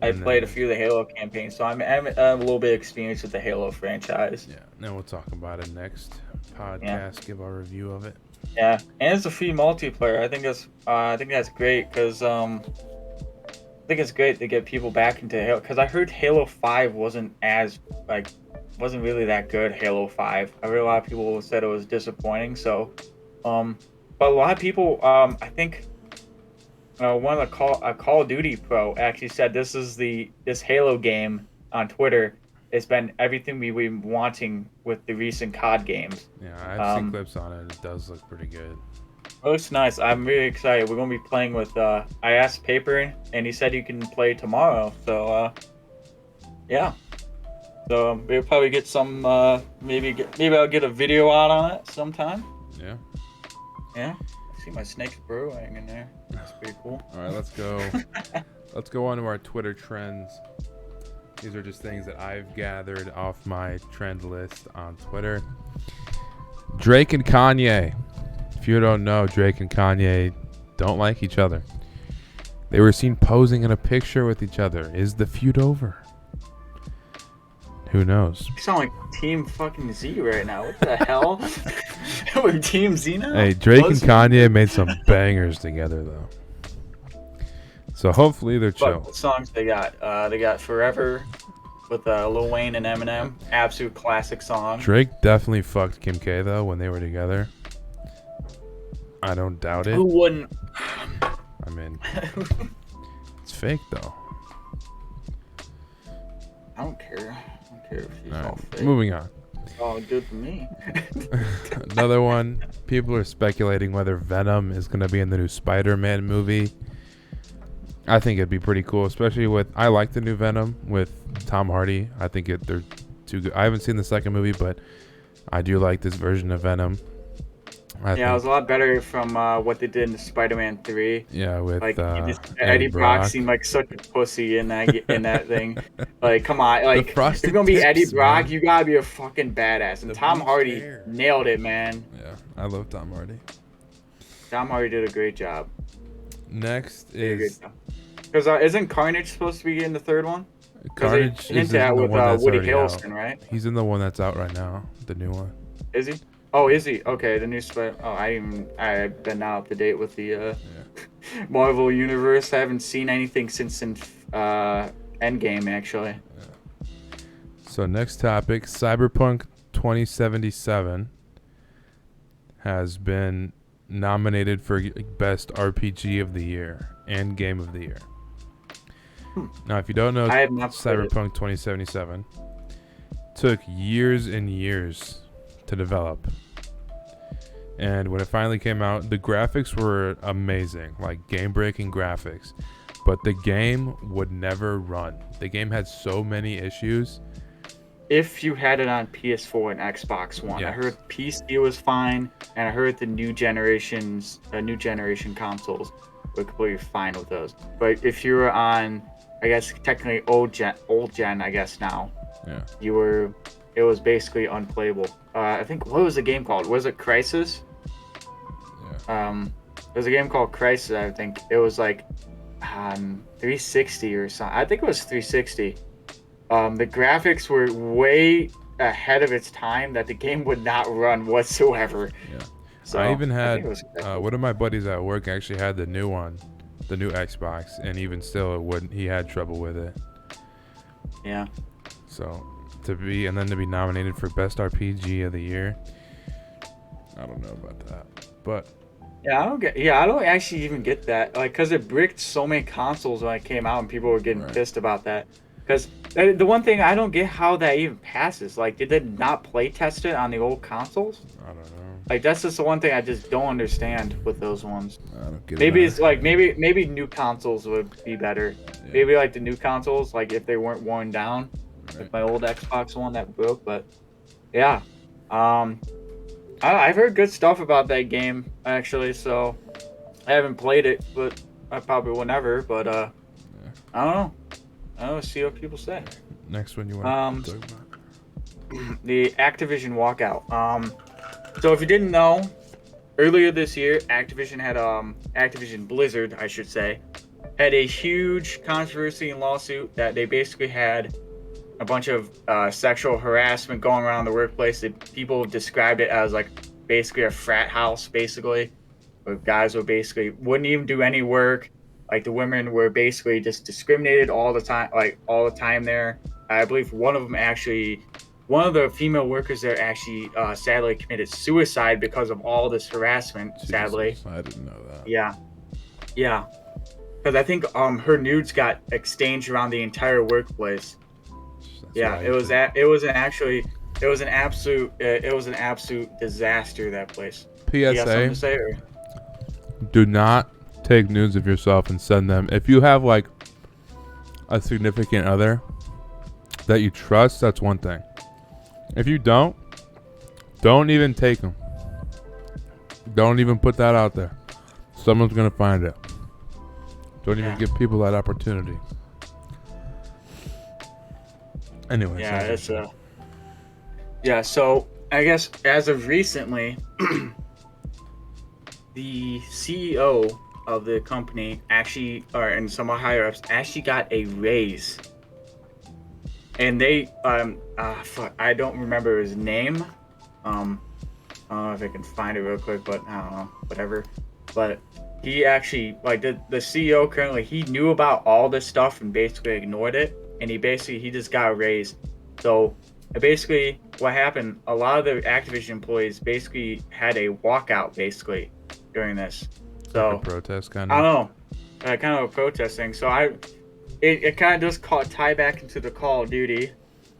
I played a few of the Halo campaigns, so I'm a little bit experienced with the Halo franchise. Yeah, then we'll talk about it next podcast, give our review of it. Yeah, and it's a free multiplayer. I think that's great, because I think it's great to get people back into Halo, because I heard Halo 5 wasn't really that good. Halo 5, I heard a lot of people said it was disappointing. So but a lot of people, I think one of the Call of Duty pro actually said this Halo game on Twitter. It's been everything we've been wanting with the recent COD games. Yeah, I've seen clips on it. It does look pretty good. It looks nice. I'm really excited. We're going to be playing with... I asked Paper, and he said you can play tomorrow. So, yeah. So, we'll probably get some... maybe I'll get a video out on it sometime. Yeah. Yeah. I see my snakes burrowing in there. That's pretty cool. All right, let's go. Let's go on to our Twitter trends. These are just things that I've gathered off my trend list on Twitter. Drake and Kanye. If you don't know, Drake and Kanye don't like each other. They were seen posing in a picture with each other. Is the feud over? Who knows? You sound like Team fucking Z right now. What the hell? We're Team Z now? Hey, Drake and Kanye made some bangers together, though. So hopefully they're chill. What songs they got? They got Forever with Lil Wayne and Eminem. Absolute classic song. Drake definitely fucked Kim K, though, when they were together. I don't doubt it. Who wouldn't? I mean, it's fake, though. I don't care. If she's all fake. Moving on. It's all good for me. Another one. People are speculating whether Venom is going to be in the new Spider-Man movie. I think it'd be pretty cool, especially with... I like the new Venom with Tom Hardy. I think they're too good. I haven't seen the second movie, but I do like this version of Venom. I Yeah, it was think. a lot better from what they did in Spider-Man 3. Yeah, with Like Eddie Eddie Brock Brock. seemed like such a pussy in that thing. Like, come on, The like if you're frosted gonna be Eddie tips, Brock, man. you gotta be a fucking badass. And The Tom bleached Hardy hair. nailed it, man. Yeah, I love Tom Hardy. Tom Hardy did a great job. Next Did a is great job. Because isn't Carnage supposed to be in the third one? Because they Carnage is hinted in at the with one that's Woody already out. Harrelson, right? He's in the one that's out right now, the new one. Is he? Oh, is he? Okay, the new Spider. Oh, I've been not up to date with the Marvel universe. I haven't seen anything since Endgame, actually. Yeah. So next topic, Cyberpunk 2077 has been nominated for Best RPG of the Year and Game of the Year. Now, if you don't know, I have not played it. Cyberpunk 2077 took years and years to develop. And when it finally came out, the graphics were amazing, like game-breaking graphics. But the game would never run. The game had so many issues. If you had it on PS4 and Xbox One, Yes. I heard PC was fine, and I heard the new generation consoles were completely fine with those. But if you were on, I guess technically old gen, I guess now, Yeah. it was basically unplayable. I think, what was the game called? Was it Crisis? Yeah. There's a game called Crisis. I think it was like 360 or something. I think it was 360. The graphics were way ahead of its time that the game would not run whatsoever. Yeah. So I even had think it was one of my buddies at work actually had the new one, the new Xbox, and even still, it wouldn't. He had trouble with it. yeah. So to be nominated for Best RPG of the Year, I don't know about that, but I don't actually even get that. Like, cause it bricked so many consoles when it came out, and people were getting Right. pissed about that. Cause the one thing I don't get how that even passes. Like, did they not play test it on the old consoles? I don't know. Like, that's just the one thing I just don't understand with those ones. I don't get Maybe it. it's like maybe new consoles would be better. Yeah. Maybe like the new consoles, like if they weren't worn down, Right. like my old Xbox One that broke. But yeah, I've heard good stuff about that game actually. So I haven't played it, but I probably will never. But I don't know. I don't know. See what people say. Next one you want to talk about? The Activision Walkout. So if you didn't know, earlier this year, Activision Blizzard, I should say, had a huge controversy and lawsuit that they basically had a bunch of sexual harassment going around the workplace. People described it as like basically a frat house, basically, where guys were basically wouldn't even do any work. Like the women were basically just discriminated all the time there. I believe one of the female workers there actually sadly committed suicide because of all this harassment. Sadly, Jesus, I didn't know that. yeah, because I think her nudes got exchanged around the entire workplace. That's Yeah, what I it was think. it was an absolute disaster, that place. You got something to PSA: say? Or? do not take nudes of yourself and send them. If you have like a significant other that you trust, that's one thing. If you don't even take them. Don't even put that out there. Someone's gonna find it. Don't even give people that opportunity. Anyways. So I guess as of recently, the CEO of the company and some higher ups actually got a raise. And they I don't remember his name. I don't know if I can find it real quick, but I don't know, whatever. But he actually, like the CEO currently, he knew about all this stuff and basically ignored it, and he just got a raise. So basically what happened, a lot of the Activision employees basically had a walkout basically during this. So like a protest kind I of. don't know, kind of a protest thing. So it kind of does tie back into the Call of Duty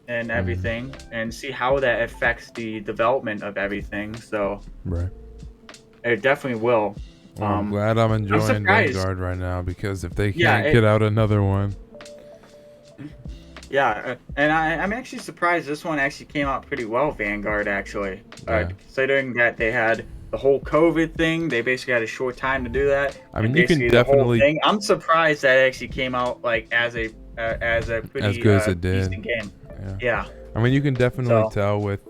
and everything, and see how that affects the development of everything. So Right. it definitely will. Well, I'm glad I'm enjoying surprised. Vanguard right now, because if they Yeah, can't get out another one. Yeah, and I'm actually surprised this one actually came out pretty well, Vanguard, actually. Yeah. Considering that they had the whole COVID thing. They basically had a short time to do that. I mean, And you can basically the whole definitely thing. I'm surprised that it actually came out like as a pretty as good as it did. decent game. Yeah. Yeah. I mean, you can definitely So- tell with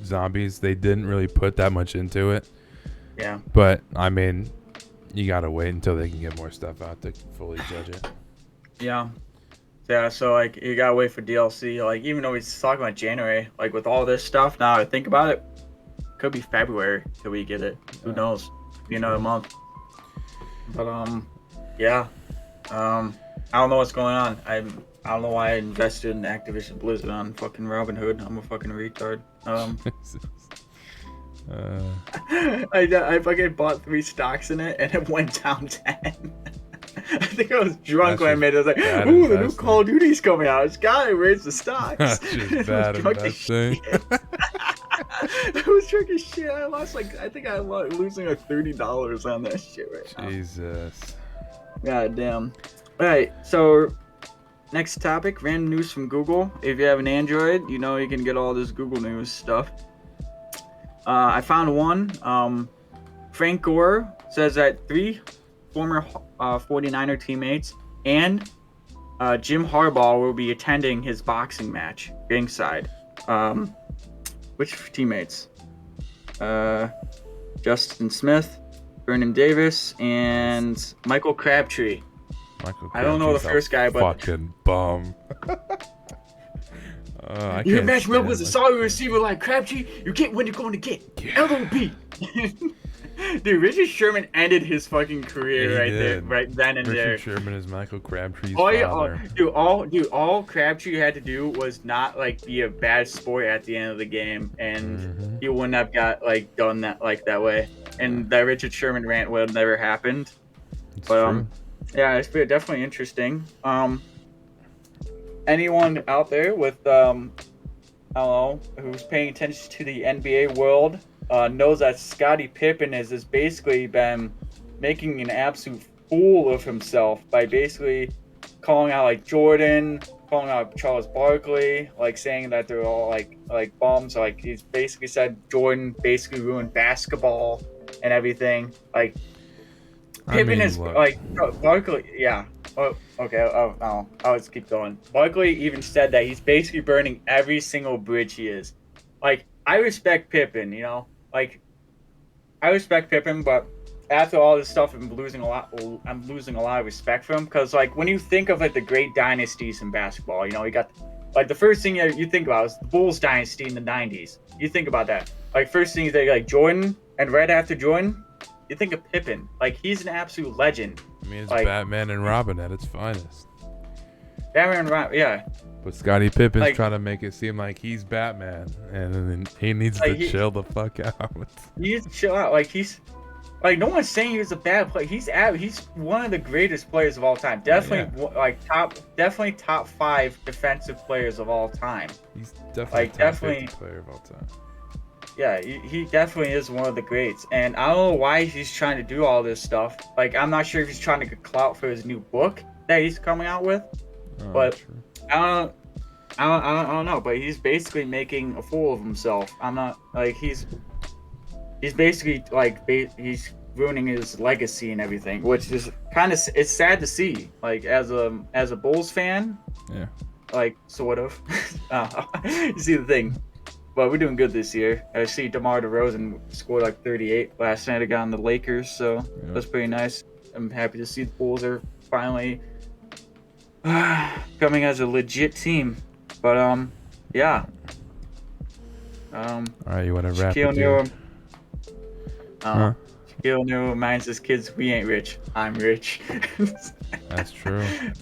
zombies they didn't really put that much into it. Yeah. But I mean, you gotta wait until they can get more stuff out to fully judge it. Yeah. Yeah, so like you gotta wait for DLC. Like even though he's talking about January, like with all this stuff, now I think about it, could be February till we get it. Who knows? Be another month. But yeah. I don't know what's going on. I don't know why I invested in Activision Blizzard on fucking Robinhood. I'm a fucking retard. I fucking bought 3 stocks in it and it went down 10. I think I was drunk when I made it. I was like, ooh, the new Call of Duty's coming out. It's gotta raise the stocks. That's just bad investing. I was drunk as shit. I lost I think I'm losing like $30 on that shit right now. Jesus. God damn. Alright, so next topic, random news from Google. If you have an Android, you know you can get all this Google News stuff. I found one. Frank Gore says that 3 former 49er teammates and Jim Harbaugh will be attending his boxing match ringside. Which teammates? Justin Smith, Vernon Davis, and Michael Crabtree. I don't know the first guy, but fucking bum. you match me up with a solid receiver like Crabtree. You get when you're going to get. Yeah. LOB. Dude, Richard Sherman ended his fucking career right then and there. Richard Sherman is Michael Crabtree's father. All Crabtree had to do was not be a bad sport at the end of the game, and he wouldn't have got done that way. And that Richard Sherman rant would have never happened. It's But true. yeah, it's definitely interesting. Anyone out there with I don't know, who's paying attention to the NBA world knows that Scottie Pippen has basically been making an absolute fool of himself by basically calling out Jordan, calling out Charles Barkley, saying that they're all like bums. He's basically said Jordan basically ruined basketball and everything. Pippen is Barkley, yeah. Oh, okay. I'll just keep going. Barkley even said that he's basically burning every single bridge he is. I respect Pippen, you know. I respect Pippen, but after all this stuff, I'm losing a lot of respect for him because, when you think of the great dynasties in basketball, you know, you got the first thing you think about is the Bulls dynasty in the '90s. You think about that. First thing you think Jordan, and right after Jordan, you think of Pippen. He's an absolute legend. I mean, it's Batman and Robin at its finest. Batman and Robin, yeah. But Scottie Pippen's trying to make it seem like he's Batman, and then he needs to chill the fuck out. He needs to chill out. No one's saying he was a bad player. He's one of the greatest players of all time. Definitely, definitely top 5 defensive players of all time. He's definitely top 50 player of all time. Yeah, he definitely is one of the greats. And I don't know why he's trying to do all this stuff. I'm not sure if he's trying to get clout for his new book that he's coming out with. But true. I don't know. But he's basically making a fool of himself. I'm not he's basically he's ruining his legacy and everything, which is it's sad to see. As a Bulls fan, yeah, sort of. You see the thing. But we're doing good this year. I see DeMar DeRozan scored 38 last night against the Lakers, so that's pretty nice. I'm happy to see the Bulls are finally coming as a legit team. But yeah. All right, you want to wrap it Shaquille O'Neal reminds his kids, we ain't rich. I'm rich. That's true. It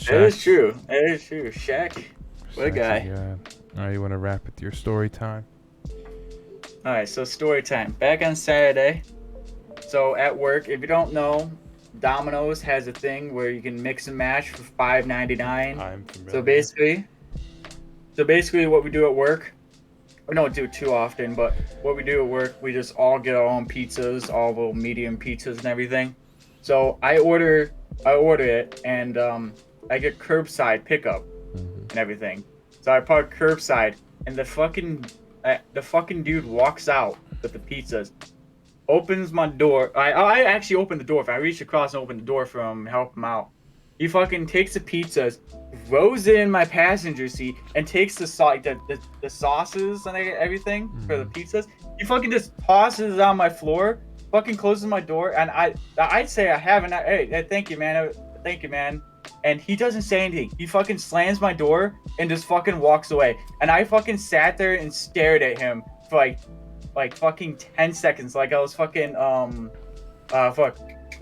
is true. Shaq, what a guy. All right, you want to wrap with your story time? All right, so story time. Back on Saturday. So at work, if you don't know, Domino's has a thing where you can mix and match for $5.99. I'm familiar. So basically, what we do at work, we don't do it too often, but what we do at work, we just all get our own pizzas, all little medium pizzas and everything. So I order it, and I get curbside pickup and everything. So I park curbside, and the fucking dude walks out with the pizzas, opens my door. I actually opened the door. If I reached across and opened the door for him, help him out. He fucking takes the pizzas, throws it in my passenger seat, and takes the sauces and everything for the pizzas. He fucking just tosses it on my floor, fucking closes my door, and I'd say I haven't. Hey, thank you, man. Thank you, man. And he doesn't say anything. He fucking slams my door and just fucking walks away. And I fucking sat there and stared at him for like fucking 10 seconds. Like I was fucking what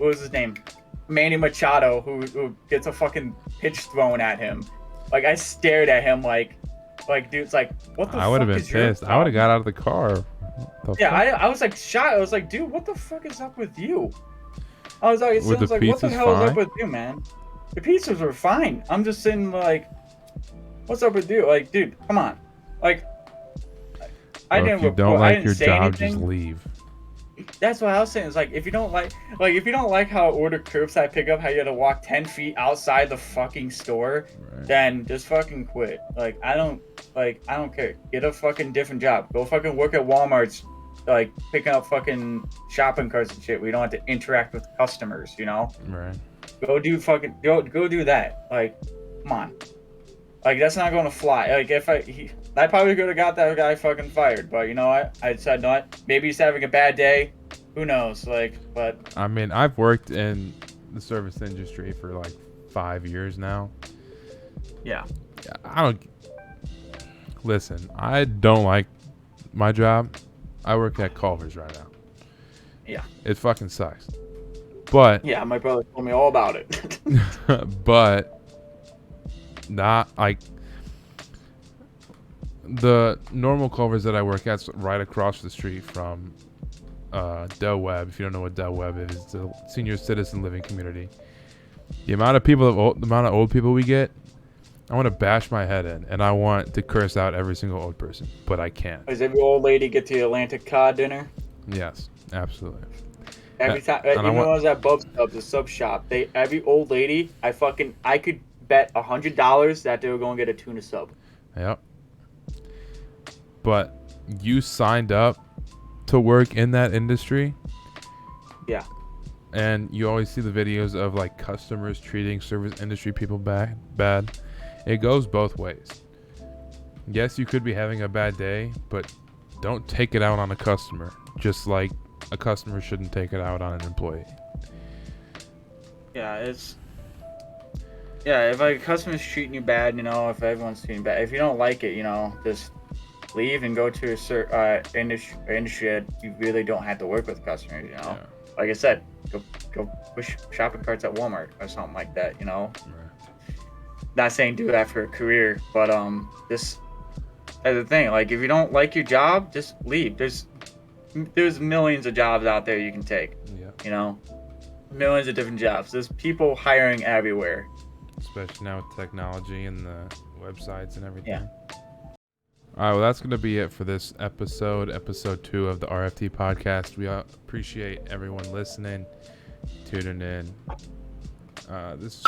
was his name? Manny Machado, who gets a fucking pitch thrown at him. Like I stared at him like dude's like, what the fuck? I would have been pissed. I would have got out of the car. I was like shocked. I was like, dude, what the fuck is up with you? I was like, what the hell is up with you, man? The pizzas were fine. I'm just sitting like, what's up with you? Like, dude, come on. Like, I didn't. If you don't like your job, just leave. That's what I was saying. It's like if you don't like how I order curbside pickup, how you had to walk 10 feet outside the fucking store, then just fucking quit. Like I don't care. Get a fucking different job. Go fucking work at Walmart's, like picking up fucking shopping carts and shit. We don't have to interact with customers, you know? Right. Go do that. Like, come on. Like that's not gonna fly. Like if I probably could have got that guy fucking fired, but you know what? I decided not. Maybe he's having a bad day. Who knows? Like, but I mean, I've worked in the service industry for like 5 years now. Yeah. Listen, I don't like my job. I work at Culver's right now. Yeah. It fucking sucks. But yeah, my brother told me all about it. but not like the normal Culver's that I work at's right across the street from Del Webb. If you don't know what Del Webb is, it's the senior citizen living community. The amount of old people we get, I want to bash my head in, and I want to curse out every single old person, but I can't. Does every old lady get the Atlantic cod dinner? Yes, absolutely. Every time, even when I was at Bub's Club, the sub shop, every old lady, I could bet $100 that they were going to get a tuna sub. Yep. But you signed up to work in that industry. Yeah. And you always see the videos of like customers treating service industry people bad. It goes both ways. Yes, you could be having a bad day, but don't take it out on a customer. Just like a customer shouldn't take it out on an employee. Yeah, if a customer's treating you bad, you know, if everyone's treating you bad, if you don't like it, you know, just leave and go to a industry that you really don't have to work with customers, you know. Yeah. Like I said, go push shopping carts at Walmart or something like that, you know. Right. Not saying do that for a career, but this as a thing. Like if you don't like your job, just leave. There's millions of jobs out there you can take. Yeah. You know, millions of different jobs. There's people hiring everywhere. Especially now with technology and the websites and everything. Yeah. All right, well, that's going to be it for this episode 2 of the RFT podcast. We appreciate everyone listening, tuning in. This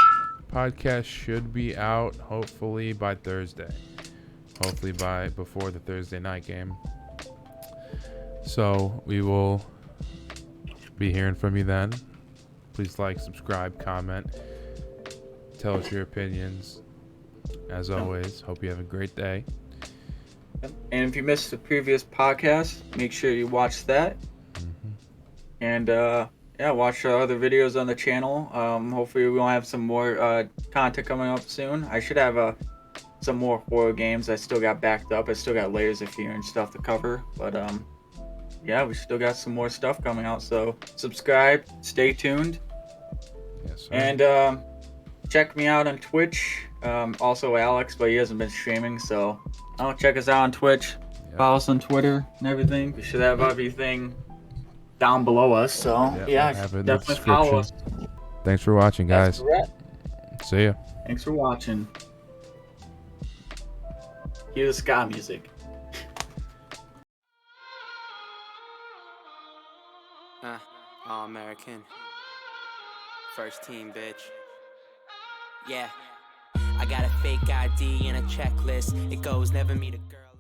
podcast should be out hopefully by Thursday. Hopefully before the Thursday night game. So we will be hearing from you then. Please like, subscribe, comment. Tell us your opinions. As always, hope you have a great day. And if you missed the previous podcast, make sure you watch that. Mm-hmm. And watch other videos on the channel. Hopefully we'll have some more content coming up soon. I should have some more horror games. I still got backed up. I still got Layers of Fear and stuff to cover. But we still got some more stuff coming out. So subscribe, stay tuned. Yes, sir. And check me out on Twitch. Also Alex, but he hasn't been streaming, so check us out on Twitch. Yep. Follow us on Twitter and everything. We should have everything down below us, so definitely follow us. Thanks for watching, guys. See ya. Thanks for watching. Cue the ska music. All American. First team, bitch. Yeah. I got a fake ID and a checklist. It goes never meet a girl.